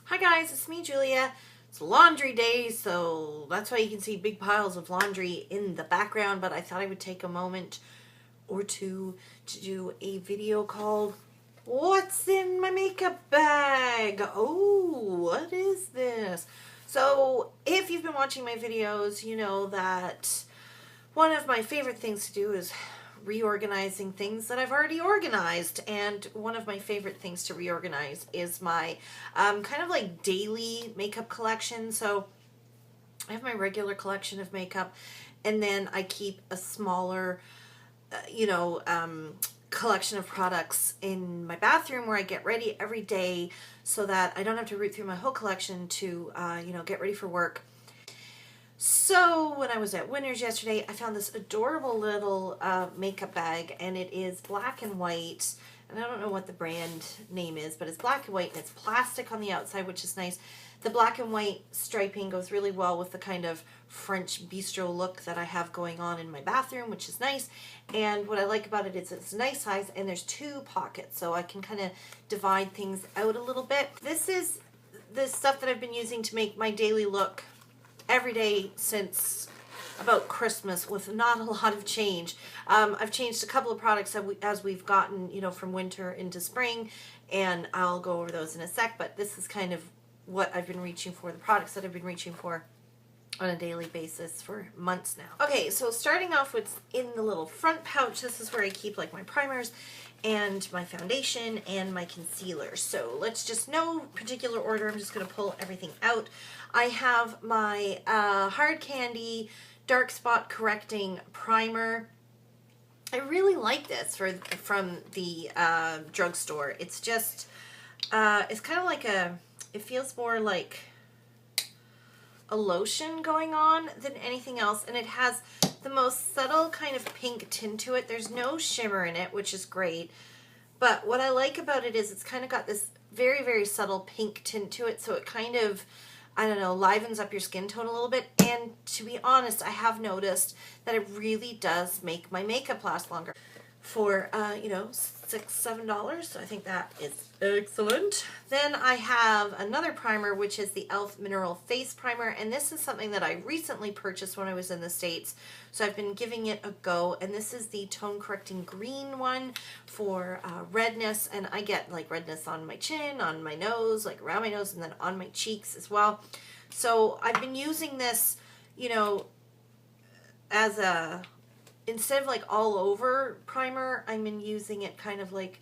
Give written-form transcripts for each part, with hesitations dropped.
Hi guys, it's me, Julia. It's laundry day, so that's why you can see big piles of laundry in the background, but I thought I would take a moment or two to do a video called What's in My Makeup Bag? Oh, what is this? So, if you've been watching my videos, you know that one of my favorite things to do is reorganizing things that I've already organized, and one of my favorite things to reorganize is my kind of like daily makeup collection. So I have my regular collection of makeup, and then I keep a smaller collection of products in my bathroom where I get ready every day so that I don't have to root through my whole collection to get ready for work. So when I was at Winners yesterday, I found this adorable little makeup bag, and it is black and white, and I don't know what the brand name is, but it's black and white, and it's plastic on the outside, which is nice. The black and white striping goes really well with the kind of French bistro look that I have going on in my bathroom, which is nice. And what I like about it is it's a nice size, and there's two pockets, so I can kind of divide things out a little bit. This is the stuff that I've been using to make my daily look every day since about Christmas, with not a lot of change. I've changed a couple of products as we've gotten, from winter into spring, and I'll go over those in a sec, but this is kind of what I've been reaching for, the products that I've been reaching for on a daily basis for months now. Okay, so starting off with in the little front pouch, this is where I keep like my primers and my foundation and my concealer. So let's just, no particular order, I'm just going to pull everything out. I have my Hard Candy Dark Spot Correcting Primer. I really like this from the drugstore. It's just, it's kind of like it feels more like a lotion going on than anything else, and it has the most subtle kind of pink tint to it. There's no shimmer in it, which is great, but what I like about it is it's kind of got this very, very subtle pink tint to it, so it kind of, I don't know, livens up your skin tone a little bit. And to be honest, I have noticed that it really does make my makeup last longer. For $6-7, so I think that is excellent. Then I have another primer, which is the e.l.f. Mineral Face Primer, and this is something that I recently purchased when I was in the States, so I've been giving it a go. And this is the tone correcting green one for redness, and I get like redness on my chin, on my nose, like around my nose, and then on my cheeks as well. So I've been using this, as a, instead of like all over primer, I'm been using it kind of like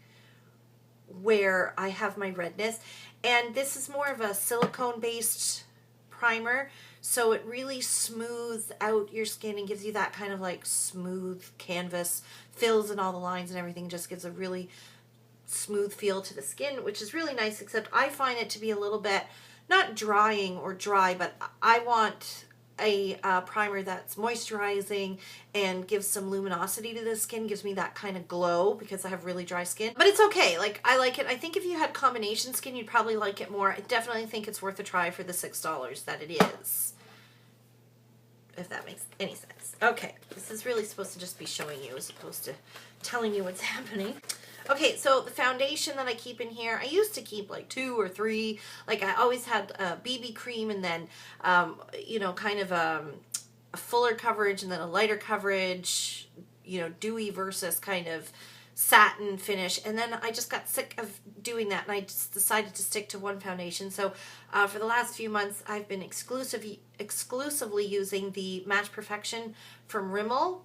where I have my redness. And this is more of a silicone based primer, so it really smooths out your skin and gives you that kind of like smooth canvas, fills in all the lines and everything, just gives a really smooth feel to the skin, which is really nice, except I find it to be a little bit, not drying or dry, but I want a primer that's moisturizing and gives some luminosity to the skin, gives me that kind of glow, because I have really dry skin. But it's okay, like I like it. I think if you had combination skin, you'd probably like it more. I definitely think it's worth a try for the $6 that it is, if that makes any sense. Okay, this is really supposed to just be showing you as opposed to telling you what's happening. Okay, so the foundation that I keep in here, I used to keep like 2 or 3. Like I always had a BB cream, and then, kind of a fuller coverage, and then a lighter coverage, dewy versus kind of satin finish. And then I just got sick of doing that, and I just decided to stick to one foundation. So for the last few months, I've been exclusively using the Match Perfection from Rimmel,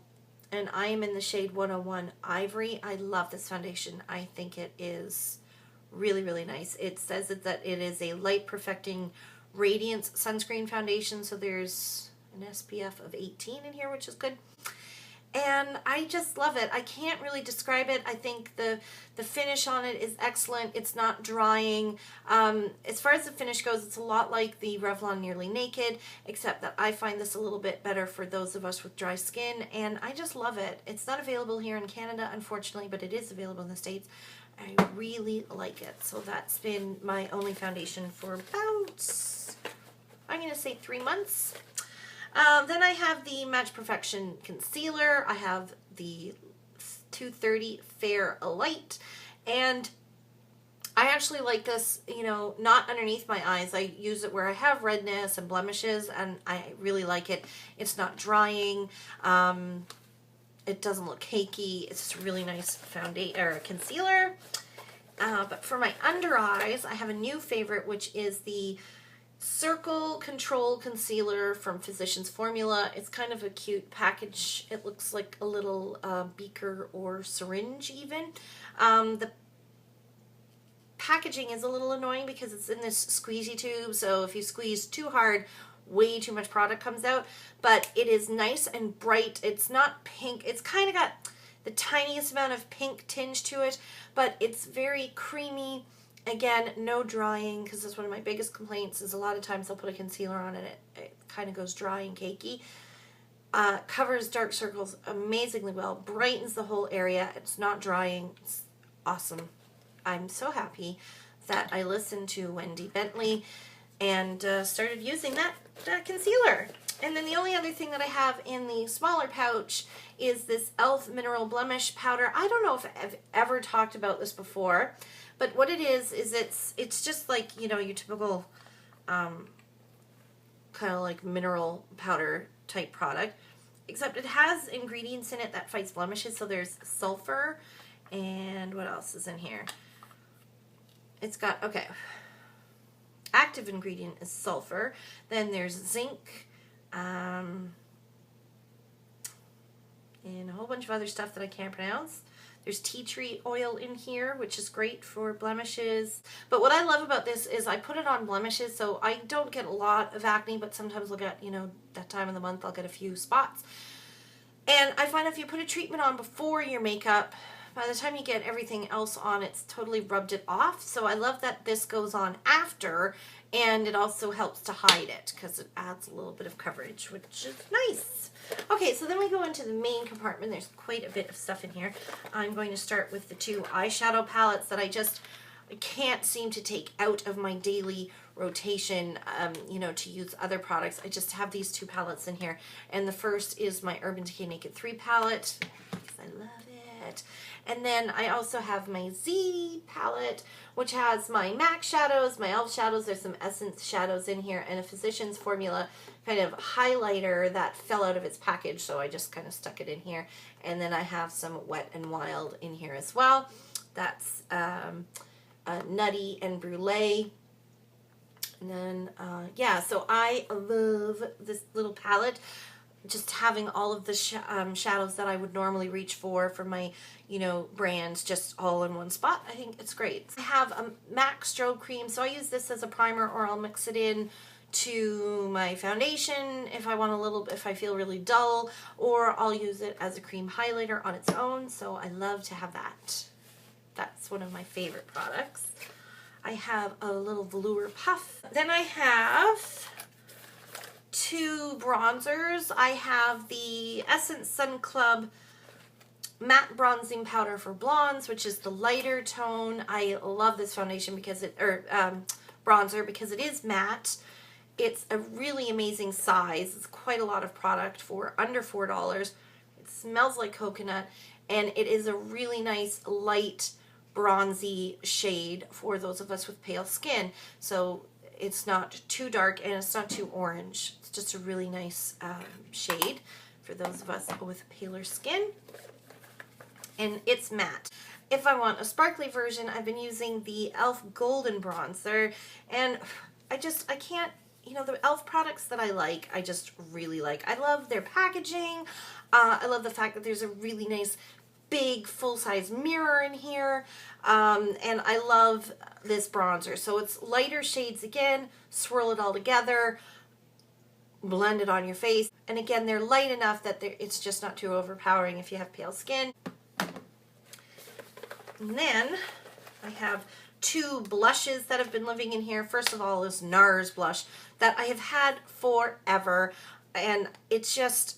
and I am in the shade 101 Ivory. I love this foundation. I think it is really, really nice. It says that it is a light perfecting radiance sunscreen foundation, so there's an SPF of 18 in here, which is good. And I just love it. I can't really describe it. I think the finish on it is excellent. It's not drying. As far as the finish goes, it's a lot like the Revlon Nearly Naked, except that I find this a little bit better for those of us with dry skin, and I just love it. It's not available here in Canada, unfortunately, but it is available in the States. I really like it. So that's been my only foundation for about, I'm going to say 3 months. Then I have the Match Perfection Concealer. I have the 230 Fair Light, and I actually like this, you know, not underneath my eyes. I use it where I have redness and blemishes, and I really like it. It's not drying. It doesn't look cakey. It's just a really nice foundation or concealer. But for my under eyes, I have a new favorite, which is the Circle Control Concealer from Physicians Formula. It's kind of a cute package. It looks like a little beaker or syringe even. The packaging is a little annoying because it's in this squeezy tube, so if you squeeze too hard, way too much product comes out. But it is nice and bright. It's not pink. It's kind of got the tiniest amount of pink tinge to it, but it's very creamy. Again, no drying, because that's one of my biggest complaints is a lot of times I'll put a concealer on and it kind of goes dry and cakey. Covers dark circles amazingly well, brightens the whole area. It's not drying. It's awesome. I'm so happy that I listened to Wendy Bentley and started using that concealer. And then the only other thing that I have in the smaller pouch is this e.l.f. Mineral Blemish Powder. I don't know if I've ever talked about this before, but what it is it's just like, you know, your typical kind of like mineral powder type product, except it has ingredients in it that fights blemishes. So there's sulfur, and what else is in here? It's got, okay, active ingredient is sulfur. Then there's zinc, and a whole bunch of other stuff that I can't pronounce. There's tea tree oil in here, which is great for blemishes. But what I love about this is I put it on blemishes, so I don't get a lot of acne, but sometimes I'll get, you know, that time of the month I'll get a few spots. And I find if you put a treatment on before your makeup, by the time you get everything else on, it's totally rubbed it off. So I love that this goes on after, and it also helps to hide it because it adds a little bit of coverage, which is nice. Okay, so then we go into the main compartment. There's quite a bit of stuff in here. I'm going to start with the two eyeshadow palettes that I can't seem to take out of my daily rotation, you know, to use other products. I just have these two palettes in here. And the first is my Urban Decay Naked 3 palette, because I love it. And then I also have my Z palette, which has my MAC shadows, my e.l.f. shadows. There's some Essence shadows in here, and a Physicians Formula kind of highlighter that fell out of its package, so I just kind of stuck it in here. And then I have some Wet n Wild in here as well. That's Nutty and Brulee. And then, yeah, so I love this little palette. Just having all of the shadows that I would normally reach for my, you know, brands just all in one spot. I think it's great. I have a MAC Strobe Cream, so I use this as a primer, or I'll mix it in to my foundation if I want a little, if I feel really dull, or I'll use it as a cream highlighter on its own. So I love to have that. That's one of my favorite products. I have a little velour puff. Then I have two bronzers. I have the Essence Sun Club Matte Bronzing Powder for Blondes, which is the lighter tone. I love this foundation because bronzer because it is matte. It's a really amazing size. It's quite a lot of product for under $4. It smells like coconut, and it is a really nice light bronzy shade for those of us with pale skin. So it's not too dark and it's not too orange. It's just a really nice shade for those of us with paler skin. And it's matte. If I want a sparkly version, I've been using the e.l.f. Golden Bronzer. And I can't, you know, the e.l.f. products that I like, I just really like. I love their packaging. I love the fact that there's a really nice big full-size mirror in here, and I love this bronzer. So it's lighter shades again, swirl it all together, blend it on your face, and again they're light enough that it's just not too overpowering if you have pale skin. And then I have two blushes that have been living in here. First of all is NARS blush that I have had forever, and it's just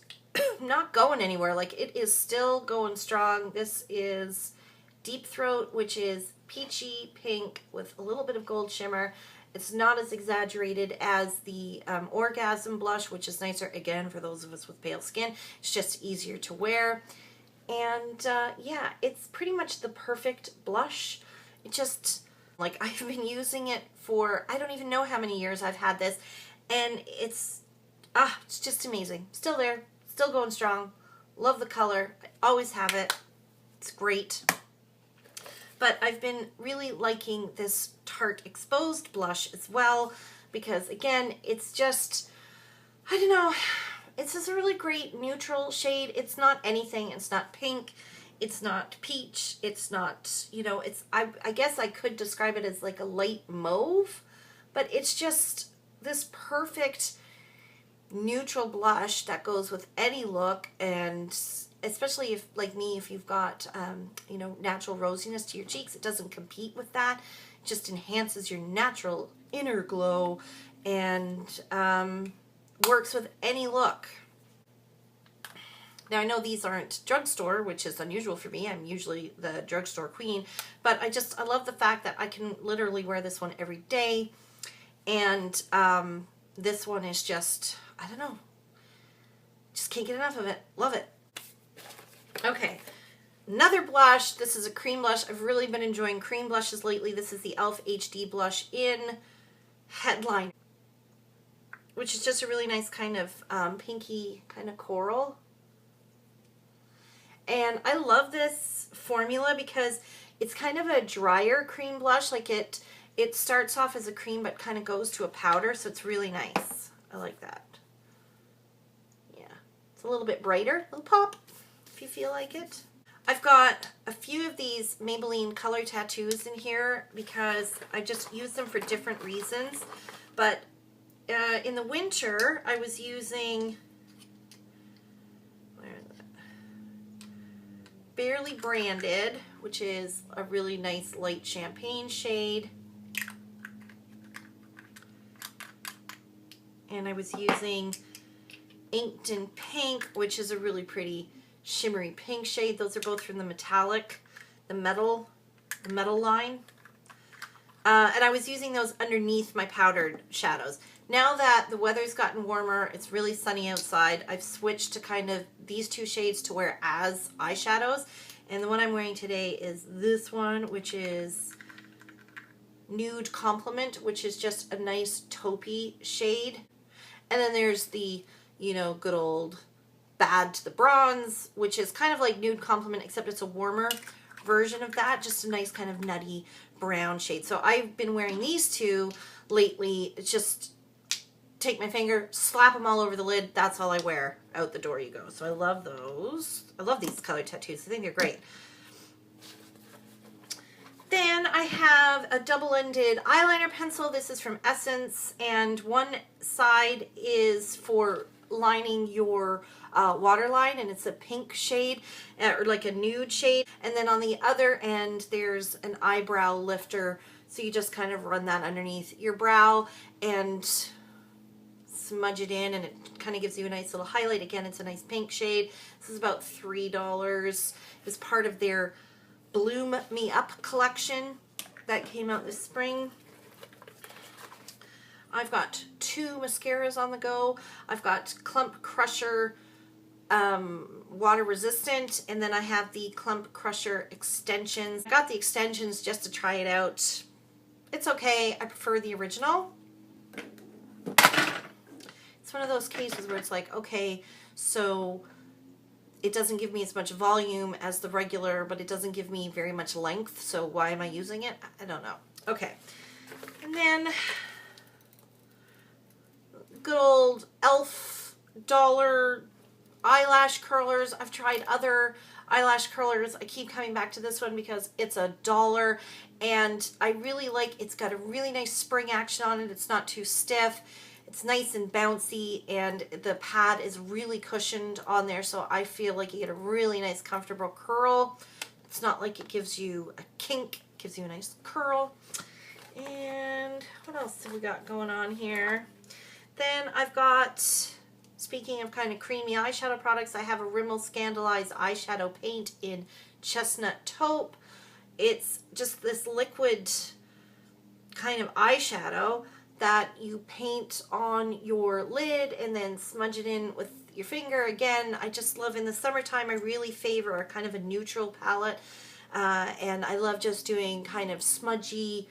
not going anywhere. Like, it is still going strong. This is Deep Throat, which is peachy pink with a little bit of gold shimmer. It's not as exaggerated as the Orgasm blush, which is nicer, again, for those of us with pale skin. It's just easier to wear. And yeah, it's pretty much the perfect blush. It just, Like, I've been using it for, I don't even know how many years I've had this, and it's just amazing. Still there, still going strong. Love the color. I always have it. It's great. But I've been really liking this Tarte Exposed blush as well, because again, it's just, I don't know, it's just a really great neutral shade. It's not anything. It's not pink. It's not peach. It's not, you know, it's, I guess I could describe it as like a light mauve, but it's just this perfect neutral blush that goes with any look, and especially if, like me, if you've got, you know, natural rosiness to your cheeks, it doesn't compete with that. It just enhances your natural inner glow and works with any look. Now, I know these aren't drugstore, which is unusual for me. I'm usually the drugstore queen, but I love the fact that I can literally wear this one every day. And this one is just, I don't know, just can't get enough of it. Love it. Okay, another blush. This is a cream blush. I've really been enjoying cream blushes lately. This is the e.l.f. HD blush in Headline, which is just a really nice kind of pinky kind of coral. And I love this formula because it's kind of a drier cream blush. Like it starts off as a cream but kind of goes to a powder, so it's really nice. I like that. Yeah, it's a little bit brighter, a little pop, if you feel like it. I've got a few of these Maybelline color tattoos in here because I just use them for different reasons. But in the winter, I was using, where is it? Barely Branded, which is a really nice light champagne shade. And I was using Inked in Pink, which is a really pretty shimmery pink shade. Those are both from the metal line. And I was using those underneath my powdered shadows. Now that the weather's gotten warmer, it's really sunny outside, I've switched to kind of these two shades to wear as eyeshadows. And the one I'm wearing today is this one, which is Nude Compliment, which is just a nice taupey shade. And then there's the, you know, good old Bad to the Bronze, which is kind of like Nude Compliment, except it's a warmer version of that, just a nice kind of nutty brown shade. So I've been wearing these two lately. It's just take my finger, slap them all over the lid. That's all I wear. Out the door you go. So I love those. I love these color tattoos. I think they're great. Then I have a double-ended eyeliner pencil. This is from Essence, and one side is for lining your waterline, and it's a pink shade, or like a nude shade. And then on the other end, there's an eyebrow lifter. So you just kind of run that underneath your brow and smudge it in, and it kind of gives you a nice little highlight. Again, it's a nice pink shade. This is about $3. It was part of their Bloom Me Up collection that came out this spring. I've got two mascaras on the go. I've got Clump Crusher water resistant, and then I have the Clump Crusher extensions. I got the extensions just to try it out. It's okay. I prefer the original. It's one of those cases where it's like, okay, so it doesn't give me as much volume as the regular, but it doesn't give me very much length, so why am I using it? I don't know. Okay. And then good old e.l.f. dollar eyelash curlers. I've tried other eyelash curlers. I keep coming back to this one because it's $1, and I really like, it's got a really nice spring action on it. It's not too stiff. It's nice and bouncy, and the pad is really cushioned on there, so I feel like you get a really nice comfortable curl. It's not like it gives you a kink, it gives you a nice curl. And what else have we got going on here? Then I've got, speaking of kind of creamy eyeshadow products, I have a Rimmel Scandalized eyeshadow paint in Chestnut Taupe. It's just this liquid kind of eyeshadow that you paint on your lid and then smudge it in with your finger. Again, I just love, in the summertime, I really favor a kind of a neutral palette, and I love just doing kind of smudgy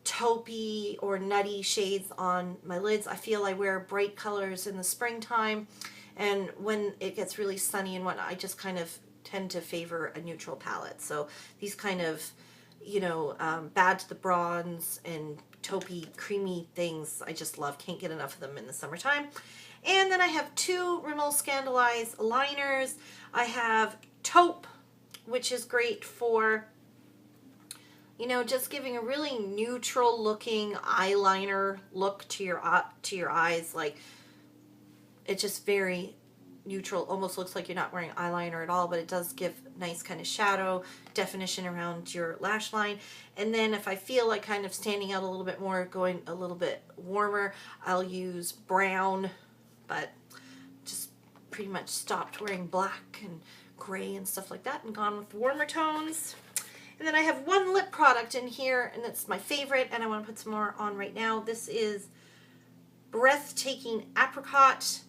taupey or nutty shades on my lids. I feel I wear bright colors in the springtime, and when it gets really sunny and whatnot, I just kind of tend to favor a neutral palette. So these kind of, you know, Bad to the Bronze and taupey creamy things, I just love. Can't get enough of them in the summertime. And then I have two Rimmel Scandaleyes liners. I have taupe, which is great for, you know, just giving a really neutral looking eyeliner look to your eyes. Like, it's just very neutral, almost looks like you're not wearing eyeliner at all, but it does give nice kind of shadow definition around your lash line. And then if I feel like kind of standing out a little bit more, going a little bit warmer, I'll use brown, but just pretty much stopped wearing black and gray and stuff like that and gone with warmer tones. And then I have one lip product in here, and it's my favorite, and I want to put some more on right now. This is Breathtaking Apricot.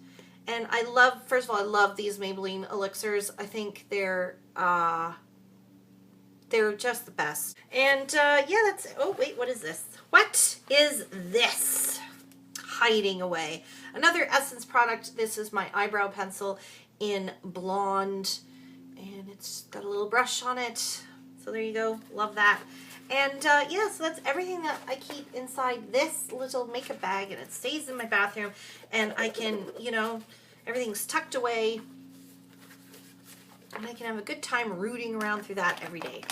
And I love, first of all, I love these Maybelline elixirs. I think they're just the best. And yeah, that's, oh wait, what is this? What is this? Hiding away. Another Essence product. This is my eyebrow pencil in blonde, and it's got a little brush on it. So there you go. Love that. And yeah, so that's everything that I keep inside this little makeup bag, and it stays in my bathroom, and I can, you know, everything's tucked away, and I can have a good time rooting around through that every day.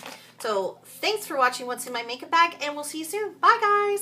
So thanks for watching What's in My Makeup Bag, and we'll see you soon. Bye, guys.